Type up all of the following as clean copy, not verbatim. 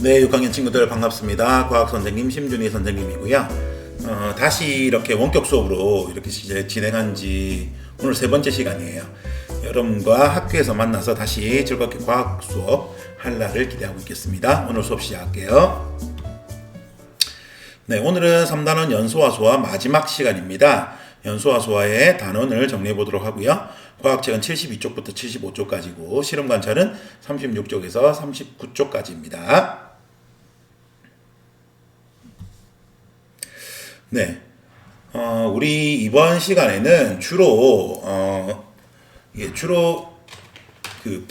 네, 6학년 친구들 반갑습니다. 과학선생님 심준희 선생님이고요. 다시 이렇게 원격 수업으로 이렇게 이제 진행한 지 오늘 세 번째 시간이에요. 여러분과 학교에서 만나서 다시 즐겁게 과학 수업 할 날을 기대하고 있겠습니다. 오늘 수업 시작할게요. 네, 오늘은 3단원 연소와 소화 마지막 시간입니다. 연소와 소화의 단원을 정리해 보도록 하고요. 과학책은 72쪽부터 75쪽까지고 실험 관찰은 36쪽에서 39쪽까지입니다. 네, 우리 이번 시간에는 주로 그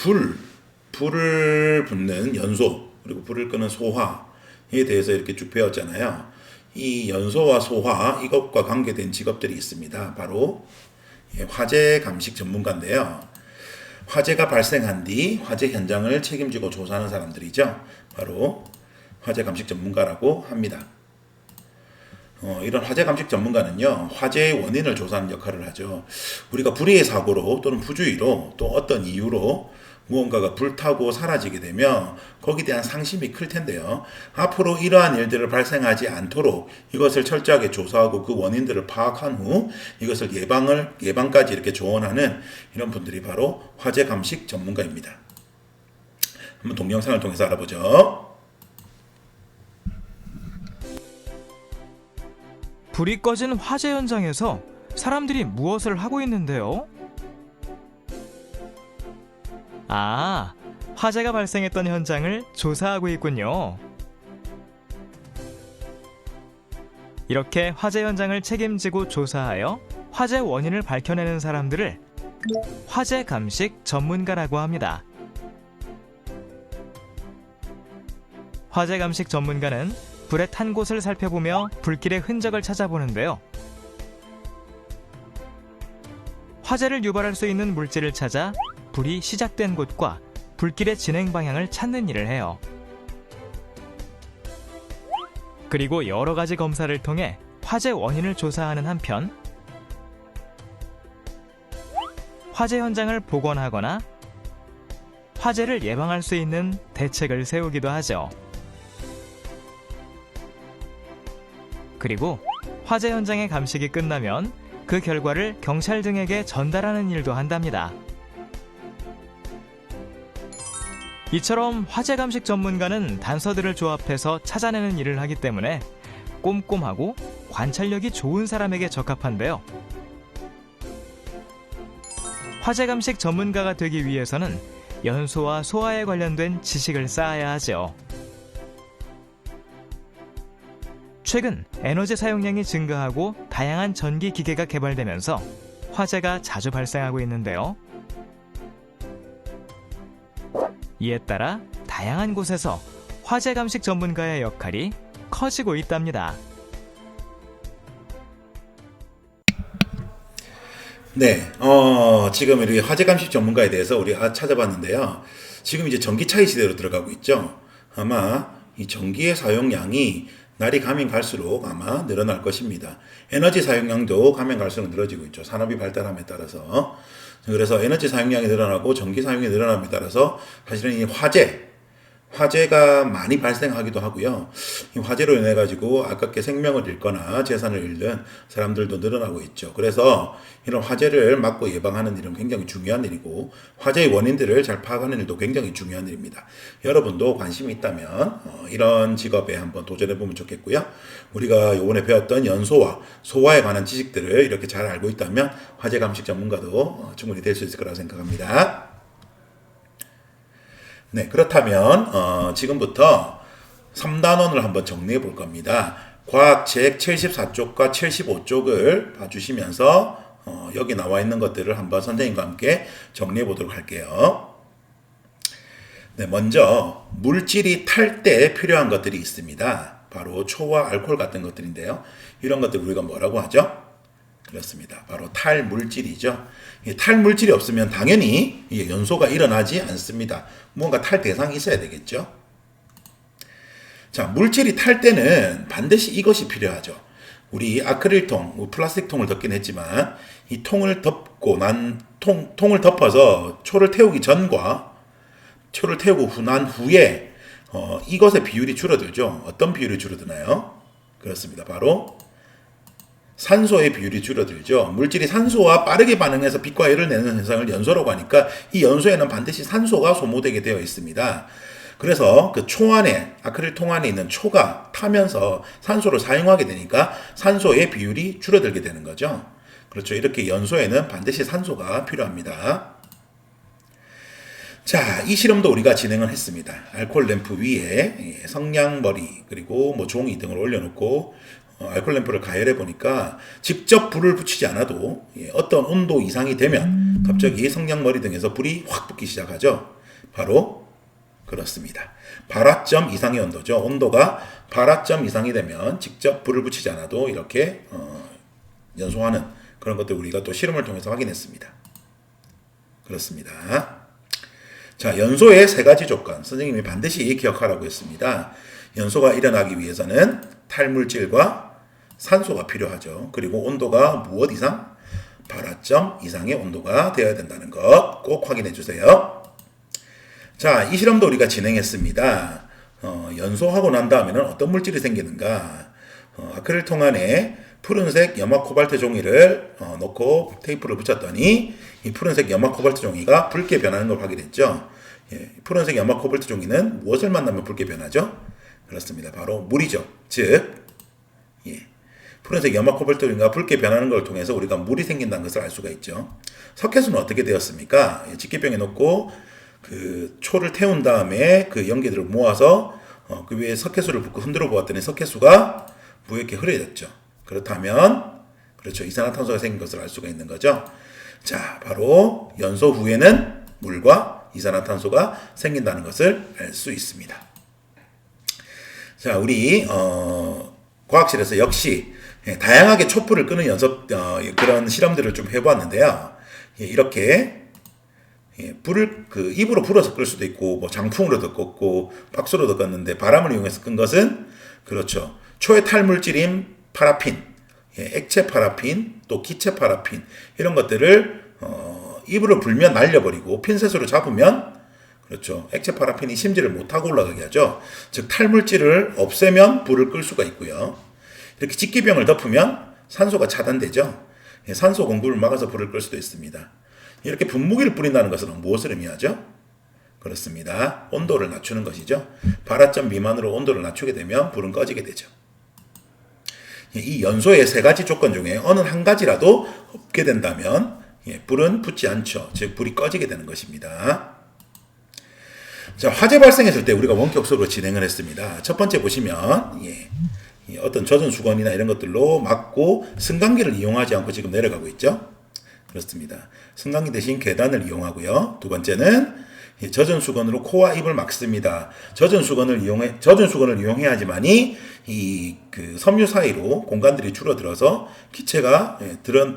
불을 붙는 연소 그리고 불을 끄는 소화에 대해서 이렇게 쭉 배웠잖아요. 이 연소와 소화 이것과 관계된 직업들이 있습니다. 바로 화재 감식 전문가인데요. 화재가 발생한 뒤 화재 현장을 책임지고 조사하는 사람들이죠. 바로 화재 감식 전문가라고 합니다. 이런 화재 감식 전문가는요, 화재의 원인을 조사하는 역할을 하죠. 우리가 불의의 사고로 또는 부주의로 또 어떤 이유로 무언가가 불타고 사라지게 되면 거기에 대한 상심이 클 텐데요. 앞으로 이러한 일들을 발생하지 않도록 이것을 철저하게 조사하고 그 원인들을 파악한 후 이것을 예방까지 이렇게 조언하는 이런 분들이 바로 화재 감식 전문가입니다. 한번 동영상을 통해서 알아보죠. 불이 꺼진 화재 현장에서 사람들이 무엇을 하고 있는데요? 아, 화재가 발생했던 현장을 조사하고 있군요. 이렇게 화재 현장을 책임지고 조사하여 화재 원인을 밝혀내는 사람들을 화재 감식 전문가라고 합니다. 화재 감식 전문가는 불에 탄 곳을 살펴보며 불길의 흔적을 찾아보는데요. 화재를 유발할 수 있는 물질을 찾아 불이 시작된 곳과 불길의 진행 방향을 찾는 일을 해요. 그리고 여러 가지 검사를 통해 화재 원인을 조사하는 한편 화재 현장을 복원하거나 화재를 예방할 수 있는 대책을 세우기도 하죠. 그리고 화재 현장의 감식이 끝나면 그 결과를 경찰 등에게 전달하는 일도 한답니다. 이처럼 화재 감식 전문가는 단서들을 조합해서 찾아내는 일을 하기 때문에 꼼꼼하고 관찰력이 좋은 사람에게 적합한데요. 화재 감식 전문가가 되기 위해서는 연소와 소화에 관련된 지식을 쌓아야 하죠. 최근 에너지 사용량이 증가하고 다양한 전기 기계가 개발되면서 화재가 자주 발생하고 있는데요. 이에 따라 다양한 곳에서 화재 감식 전문가의 역할이 커지고 있답니다. 네, 지금 우리 화재 감식 전문가에 대해서 우리가 찾아봤는데요. 지금 이제 전기차의 시대로 들어가고 있죠. 아마 이 전기의 사용량이 날이 가면 갈수록 아마 늘어날 것입니다. 에너지 사용량도 가면 갈수록 늘어지고 있죠. 산업이 발달함에 따라서. 그래서 에너지 사용량이 늘어나고 전기 사용이 늘어남에 따라서 사실은 이 화재가 많이 발생하기도 하고요. 이 화재로 인해 가지고 아깝게 생명을 잃거나 재산을 잃는 사람들도 늘어나고 있죠. 그래서 이런 화재를 막고 예방하는 일은 굉장히 중요한 일이고 화재의 원인들을 잘 파악하는 일도 굉장히 중요한 일입니다. 여러분도 관심이 있다면 이런 직업에 한번 도전해 보면 좋겠고요. 우리가 이번에 배웠던 연소와 소화에 관한 지식들을 이렇게 잘 알고 있다면 화재 감식 전문가도 충분히 될 수 있을 거라고 생각합니다. 네, 그렇다면 지금부터 3단원을 한번 정리해 볼 겁니다. 과학책 74쪽과 75쪽을 봐주시면서 여기 나와 있는 것들을 한번 선생님과 함께 정리해 보도록 할게요. 네, 먼저 물질이 탈 때 필요한 것들이 있습니다. 바로 초와 알코올 같은 것들인데요. 이런 것들 우리가 뭐라고 하죠? 그렇습니다. 바로 탈물질이죠. 탈물질이 없으면 당연히 연소가 일어나지 않습니다. 뭔가 탈 대상이 있어야 되겠죠. 자, 물질이 탈 때는 반드시 이것이 필요하죠. 우리 아크릴통, 플라스틱 통을 덮긴 했지만 이 통을 덮고 통을 덮어서 초를 태우기 전과 초를 태우고 난 후에 이것의 비율이 줄어들죠. 어떤 비율이 줄어드나요? 그렇습니다. 바로 산소의 비율이 줄어들죠. 물질이 산소와 빠르게 반응해서 빛과 열을 내는 현상을 연소라고 하니까 이 연소에는 반드시 산소가 소모되게 되어 있습니다. 그래서 그 초 안에, 아크릴 통 안에 있는 초가 타면서 산소를 사용하게 되니까 산소의 비율이 줄어들게 되는 거죠. 그렇죠. 이렇게 연소에는 반드시 산소가 필요합니다. 자, 이 실험도 우리가 진행을 했습니다. 알코올 램프 위에 성냥머리 그리고 뭐 종이 등을 올려놓고 알코올 램프를 가열해 보니까 직접 불을 붙이지 않아도 어떤 온도 이상이 되면 갑자기 성냥머리 등에서 불이 확 붙기 시작하죠. 바로 그렇습니다. 발화점 이상의 온도죠. 온도가 발화점 이상이 되면 직접 불을 붙이지 않아도 이렇게 연소하는 그런 것들 우리가 또 실험을 통해서 확인했습니다. 그렇습니다. 자, 연소의 세 가지 조건 선생님이 반드시 기억하라고 했습니다. 연소가 일어나기 위해서는 탈물질과 산소가 필요하죠. 그리고 온도가 무엇 이상? 발화점 이상의 온도가 되어야 된다는 것 꼭 확인해 주세요. 자, 이 실험도 우리가 진행했습니다. 연소하고 난 다음에는 어떤 물질이 생기는가? 아크릴 통 안에 푸른색 염화 코발트 종이를 놓고 테이프를 붙였더니 이 푸른색 염화 코발트 종이가 붉게 변하는 걸 확인했죠. 푸른색 염화 코발트 종이는 무엇을 만나면 붉게 변하죠? 그렇습니다. 바로 물이죠. 즉, 푸른색 염화 코발트 종이가 붉게 변하는 걸 통해서 우리가 물이 생긴다는 것을 알 수가 있죠. 석회수는 어떻게 되었습니까? 직기병에 놓고 그 초를 태운 다음에 그 연기들을 모아서 그 위에 석회수를 붓고 흔들어 보았더니 석회수가 무겁게 흐려졌죠. 그렇다면 그렇죠. 이산화탄소가 생긴 것을 알 수가 있는 거죠. 자, 바로 연소 후에는 물과 이산화탄소가 생긴다는 것을 알 수 있습니다. 자, 우리 과학실에서 역시 다양하게 촛불을 끄는 그런 실험들을 좀 해보았는데요. 이렇게 불을 그 입으로 불어서 끌 수도 있고 뭐 장풍으로도 껐고 박수로도 껐는데 바람을 이용해서 끈 것은 그렇죠. 초의 탈물질인 파라핀, 액체 파라핀, 또 기체 파라핀 이런 것들을 입으로 불면 날려버리고 핀셋으로 잡으면 그렇죠. 액체 파라핀이 심지를 못하고 올라가게 하죠. 즉 탈물질을 없애면 불을 끌 수가 있고요. 이렇게 직기병을 덮으면 산소가 차단되죠. 산소 공급을 막아서 불을 끌 수도 있습니다. 이렇게 분무기를 뿌린다는 것은 무엇을 의미하죠? 그렇습니다. 온도를 낮추는 것이죠. 발화점 미만으로 온도를 낮추게 되면 불은 꺼지게 되죠. 이 연소의 세 가지 조건 중에 어느 한 가지라도 없게 된다면 불은 붙지 않죠. 즉 불이 꺼지게 되는 것입니다. 자, 화재 발생했을 때 우리가 원격수로 진행을 했습니다. 첫 번째 보시면 어떤 젖은 수건이나 이런 것들로 막고 승강기를 이용하지 않고 지금 내려가고 있죠. 그렇습니다. 승강기 대신 계단을 이용하고요. 두 번째는 젖은 수건으로 코와 입을 막습니다. 젖은 수건을 이용해야지만이 그 섬유 사이로 공간들이 줄어들어서 기체가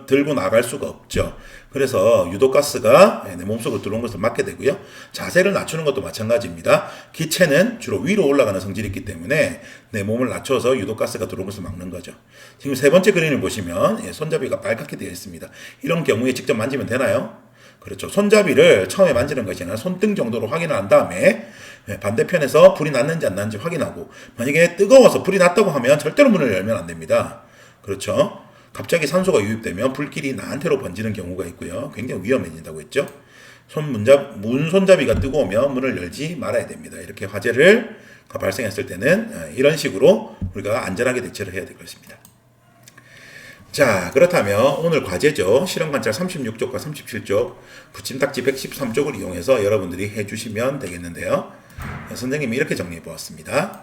들고 나갈 수가 없죠. 그래서 유독가스가 내 몸속으로 들어온 것을 막게 되고요. 자세를 낮추는 것도 마찬가지입니다. 기체는 주로 위로 올라가는 성질이 있기 때문에 내 몸을 낮춰서 유독가스가 들어온 것을 막는 거죠. 지금 세 번째 그림을 보시면 손잡이가 빨갛게 되어 있습니다. 이런 경우에 직접 만지면 되나요? 그렇죠. 손잡이를 처음에 만지는 것이 아니라 손등 정도로 확인을 한 다음에 반대편에서 불이 났는지 안 났는지 확인하고 만약에 뜨거워서 불이 났다고 하면 절대로 문을 열면 안 됩니다. 그렇죠. 갑자기 산소가 유입되면 불길이 나한테로 번지는 경우가 있고요. 굉장히 위험해진다고 했죠. 문 손잡이가 뜨거우면 문을 열지 말아야 됩니다. 이렇게 화재를 발생했을 때는 이런 식으로 우리가 안전하게 대처를 해야 될 것입니다. 자, 그렇다면 오늘 과제죠. 실험관찰 36쪽과 37쪽, 붙임딱지 113쪽을 이용해서 여러분들이 해주시면 되겠는데요. 선생님이 이렇게 정리해 보았습니다.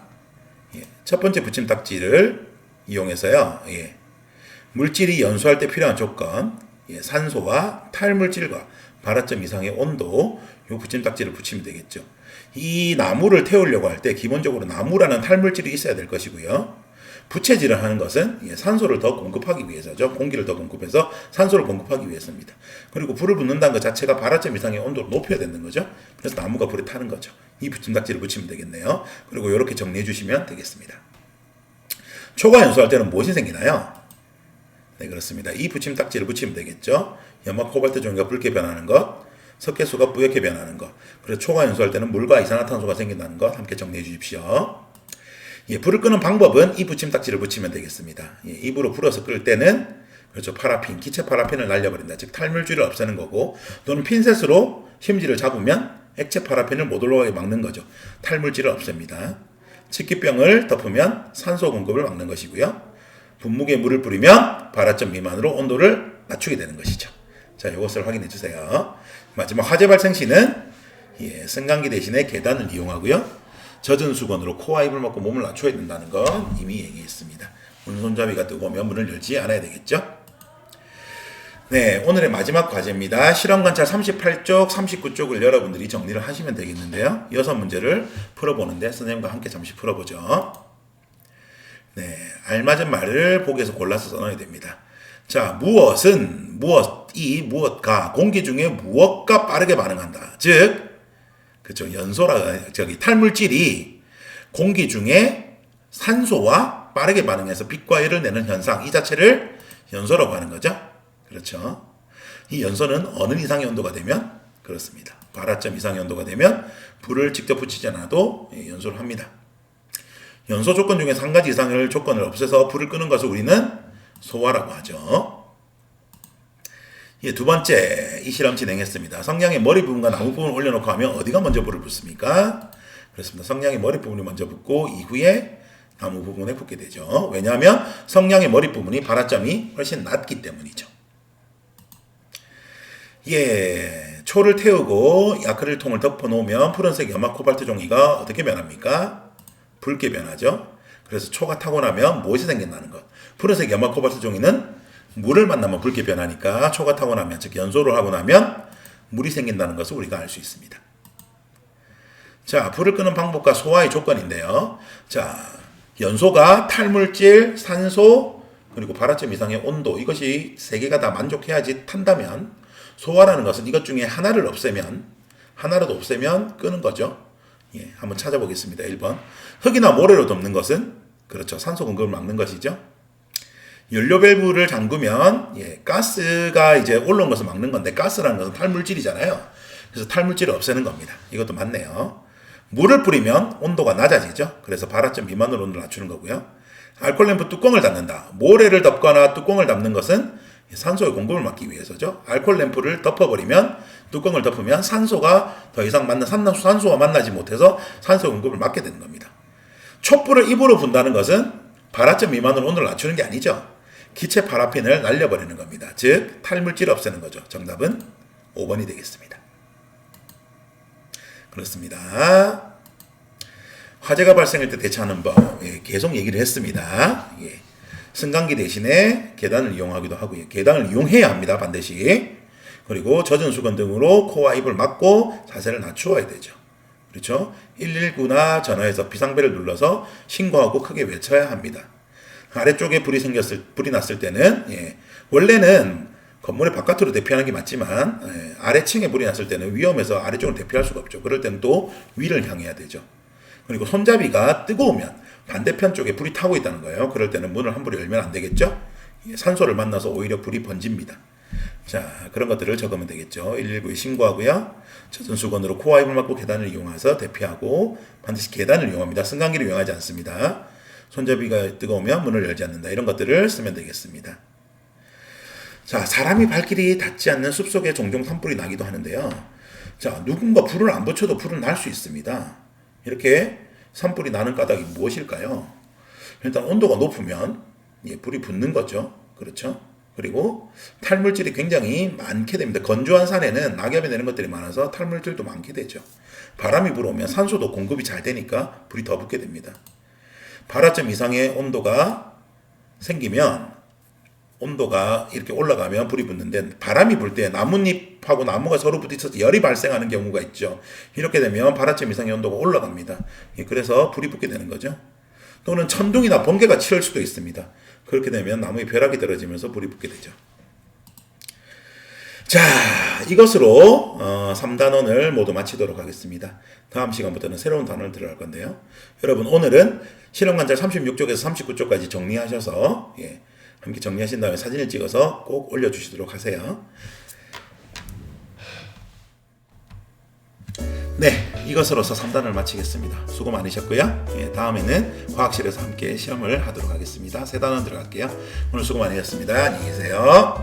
첫 번째 붙임딱지를 이용해서요. 물질이 연소할 때 필요한 조건, 산소와 탈물질과 발화점 이상의 온도, 이 붙임딱지를 붙이면 되겠죠. 이 나무를 태우려고 할 때 기본적으로 나무라는 탈물질이 있어야 될 것이고요. 부채질을 하는 것은 산소를 더 공급하기 위해서죠. 공기를 더 공급해서 산소를 공급하기 위해서입니다. 그리고 불을 붙는다는 것 자체가 발화점 이상의 온도를 높여야 되는 거죠. 그래서 나무가 불에 타는 거죠. 이 붙임딱지를 붙이면 되겠네요. 그리고 이렇게 정리해 주시면 되겠습니다. 초가 연소할 때는 무엇이 생기나요? 네, 그렇습니다. 이 붙임딱지를 붙이면 되겠죠. 염화 코발트 종이가 붉게 변하는 것, 석회수가 뿌옇게 변하는 것. 그래서 초가 연소할 때는 물과 이산화탄소가 생긴다는 것 함께 정리해 주십시오. 예, 불을 끄는 방법은 이 붙임딱지를 붙이면 되겠습니다. 예, 입으로 불어서 끌 때는 그렇죠. 파라핀, 기체 파라핀을 날려버린다. 즉 탈물질을 없애는 거고 또는 핀셋으로 심지를 잡으면 액체 파라핀을 못 올라가게 막는 거죠. 탈물질을 없앱니다. 치키병을 덮으면 산소 공급을 막는 것이고요. 분무기에 물을 뿌리면 발화점 미만으로 온도를 낮추게 되는 것이죠. 자, 이것을 확인해 주세요. 마지막 화재 발생 시는 예, 승강기 대신에 계단을 이용하고요. 젖은 수건으로 코와 입을 막고 몸을 낮춰야 된다는 건 이미 얘기했습니다. 문손잡이가 뜨거우면 문을 열지 않아야 되겠죠. 네, 오늘의 마지막 과제입니다. 실험관찰 38쪽, 39쪽을 여러분들이 정리를 하시면 되겠는데요. 6문제를 풀어보는데 선생님과 함께 잠시 풀어보죠. 네, 알맞은 말을 보기에서 골라서 써놔야 됩니다. 자, 무엇은 무엇가 공기 중에 무엇과 빠르게 반응한다. 즉, 그렇죠. 탈물질이 공기 중에 산소와 빠르게 반응해서 빛과 열을 내는 현상, 이 자체를 연소라고 하는 거죠. 그렇죠. 이 연소는 어느 이상의 온도가 되면 그렇습니다. 발화점 이상의 온도가 되면 불을 직접 붙이지 않아도 연소를 합니다. 연소 조건 중에 한 가지 이상의 조건을 없애서 불을 끄는 것을 우리는 소화라고 하죠. 예, 두 번째 이 실험 진행했습니다. 성냥의 머리 부분과 나무 부분을 올려놓고 하면 어디가 먼저 불을 붙습니까? 그렇습니다. 성냥의 머리 부분이 먼저 붙고 이후에 나무 부분에 붙게 되죠. 왜냐하면 성냥의 머리 부분이 발화점이 훨씬 낮기 때문이죠. 예, 초를 태우고 야크릴 통을 덮어 놓으면 푸른색 염화 코발트 종이가 어떻게 변합니까? 붉게 변하죠. 그래서 초가 타고 나면 무엇이 생긴다는 것. 푸른색 염화 코발트 종이는 물을 만나면 붉게 변하니까 초가 타고 나면 즉 연소를 하고 나면 물이 생긴다는 것을 우리가 알 수 있습니다. 자, 불을 끄는 방법과 소화의 조건인데요. 자, 연소가 탈물질, 산소, 그리고 발화점 이상의 온도 이것이 세 개가 다 만족해야지 탄다면 소화라는 것은 이것 중에 하나라도 없애면 끄는 거죠. 예, 한번 찾아보겠습니다. 1번. 흙이나 모래로 덮는 것은 그렇죠. 산소 공급을 막는 것이죠. 연료 밸브를 잠그면 예, 가스가 이제 올라온 것을 막는 건데 가스라는 것은 탈물질이잖아요. 그래서 탈물질을 없애는 겁니다. 이것도 맞네요. 물을 뿌리면 온도가 낮아지죠. 그래서 발화점 미만으로 온도를 낮추는 거고요. 알코올 램프 뚜껑을 닫는다. 모래를 덮거나 뚜껑을 닫는 것은 산소의 공급을 막기 위해서죠. 알코올 램프를 덮어버리면 뚜껑을 덮으면 산소가 더 이상 산소와 만나지 못해서 산소 공급을 막게 되는 겁니다. 촛불을 입으로 분다는 것은 발화점 미만으로 온도를 낮추는 게 아니죠. 기체 파라핀을 날려버리는 겁니다. 즉 탈물질을 없애는 거죠. 정답은 5번이 되겠습니다. 그렇습니다. 화재가 발생할 때 대처하는 법 계속 얘기를 했습니다. 승강기 대신에 계단을 이용하기도 하고요. 계단을 이용해야 합니다. 반드시. 그리고 젖은 수건 등으로 코와 입을 막고 자세를 낮추어야 되죠. 그렇죠? 119나 전화해서 비상벨을 눌러서 신고하고 크게 외쳐야 합니다. 아래쪽에 불이 났을 때는 원래는 건물의 바깥으로 대피하는 게 맞지만 아래층에 불이 났을 때는 위험해서 아래쪽으로 대피할 수가 없죠. 그럴 때는 또 위를 향해야 되죠. 그리고 손잡이가 뜨거우면 반대편 쪽에 불이 타고 있다는 거예요. 그럴 때는 문을 함부로 열면 안 되겠죠. 산소를 만나서 오히려 불이 번집니다. 자, 그런 것들을 적으면 되겠죠. 119에 신고하고요. 젖은 수건으로 코와 입을 막고 계단을 이용해서 대피하고 반드시 계단을 이용합니다. 승강기를 이용하지 않습니다. 손잡이가 뜨거우면 문을 열지 않는다. 이런 것들을 쓰면 되겠습니다. 자, 사람이 발길이 닿지 않는 숲속에 종종 산불이 나기도 하는데요. 자, 누군가 불을 안 붙여도 불은 날 수 있습니다. 이렇게 산불이 나는 까닭이 무엇일까요? 일단 온도가 높으면 불이 붙는 거죠. 그렇죠? 그리고 탈물질이 굉장히 많게 됩니다. 건조한 산에는 낙엽이 내는 것들이 많아서 탈물질도 많게 되죠. 바람이 불어오면 산소도 공급이 잘 되니까 불이 더 붙게 됩니다. 발화점 이상의 온도가 생기면 온도가 이렇게 올라가면 불이 붙는데 바람이 불 때 나뭇잎하고 나무가 서로 부딪혀서 열이 발생하는 경우가 있죠. 이렇게 되면 발화점 이상의 온도가 올라갑니다. 그래서 불이 붙게 되는 거죠. 또는 천둥이나 번개가 치를 수도 있습니다. 그렇게 되면 나무에 벼락이 떨어지면서 불이 붙게 되죠. 자, 이것으로 3단원을 모두 마치도록 하겠습니다. 다음 시간부터는 새로운 단원을 들어갈 건데요. 여러분 오늘은 실험관찰 36쪽에서 39쪽까지 정리하셔서 함께 정리하신 다음에 사진을 찍어서 꼭 올려주시도록 하세요. 네, 이것으로서 3단을 마치겠습니다. 수고 많으셨고요. 예, 다음에는 과학실에서 함께 시험을 하도록 하겠습니다. 세 단원 들어갈게요. 오늘 수고 많으셨습니다. 안녕히 계세요.